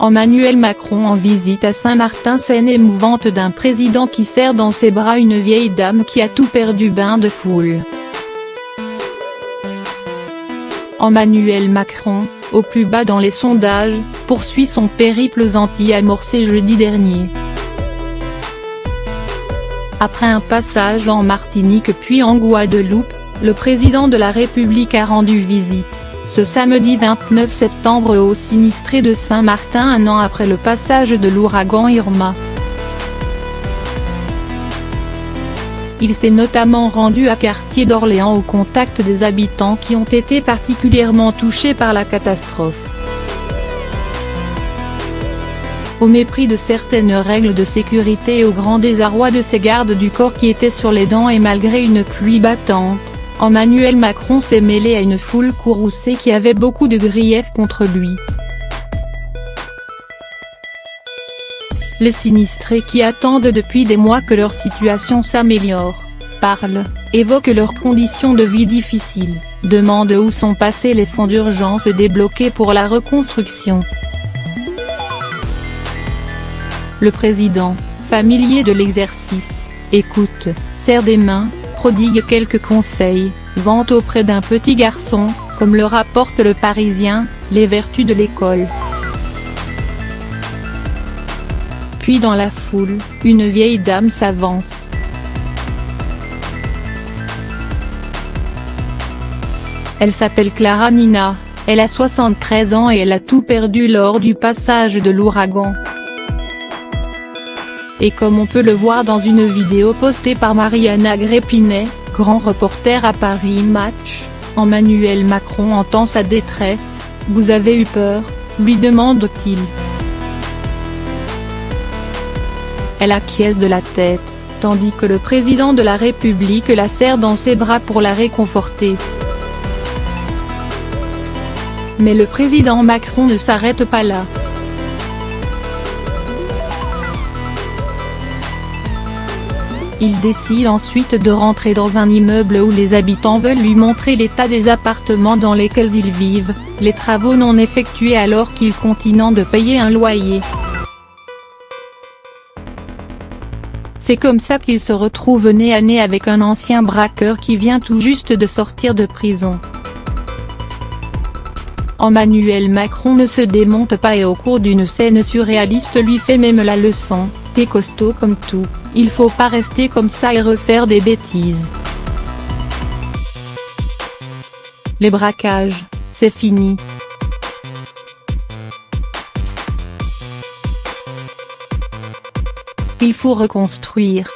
Emmanuel Macron en visite à Saint-Martin, scène émouvante d'un président qui serre dans ses bras une vieille dame qui a tout perdu. Bain de foule. Emmanuel Macron, au plus bas dans les sondages, poursuit son périple aux Antilles amorcé jeudi dernier. Après un passage en Martinique puis en Guadeloupe, le président de la République a rendu visite, ce samedi 29 septembre aux sinistrés de Saint-Martin un an après le passage de l'ouragan Irma. Il s'est notamment rendu à Quartier d'Orléans au contact des habitants qui ont été particulièrement touchés par la catastrophe. Au mépris de certaines règles de sécurité et au grand désarroi de ses gardes du corps qui étaient sur les dents et malgré une pluie battante, Emmanuel Macron s'est mêlé à une foule courroucée qui avait beaucoup de griefs contre lui. Les sinistrés qui attendent depuis des mois que leur situation s'améliore, parlent, évoquent leurs conditions de vie difficiles, demandent où sont passés les fonds d'urgence débloqués pour la reconstruction. Le président, familier de l'exercice, écoute, serre des mains, prodigue quelques conseils, vante auprès d'un petit garçon, comme le rapporte Le Parisien, les vertus de l'école. Puis dans la foule, une vieille dame s'avance. Elle s'appelle Clara Nina, elle a 73 ans et elle a tout perdu lors du passage de l'ouragan. Et comme on peut le voir dans une vidéo postée par Mariana Gréppinet, grand reporter à Paris Match, Emmanuel Macron entend sa détresse. « Vous avez eu peur ?» lui demande-t-il. Elle acquiesce de la tête, tandis que le président de la République la serre dans ses bras pour la réconforter. Mais le président Macron ne s'arrête pas là. Il décide ensuite de rentrer dans un immeuble où les habitants veulent lui montrer l'état des appartements dans lesquels ils vivent, les travaux non effectués alors qu'il continue de payer un loyer. C'est comme ça qu'il se retrouve nez à nez avec un ancien braqueur qui vient tout juste de sortir de prison. Emmanuel Macron ne se démonte pas et au cours d'une scène surréaliste lui fait même la leçon. « T'es costaud comme tout, il faut pas rester comme ça et refaire des bêtises. Les braquages, c'est fini. Il faut reconstruire. »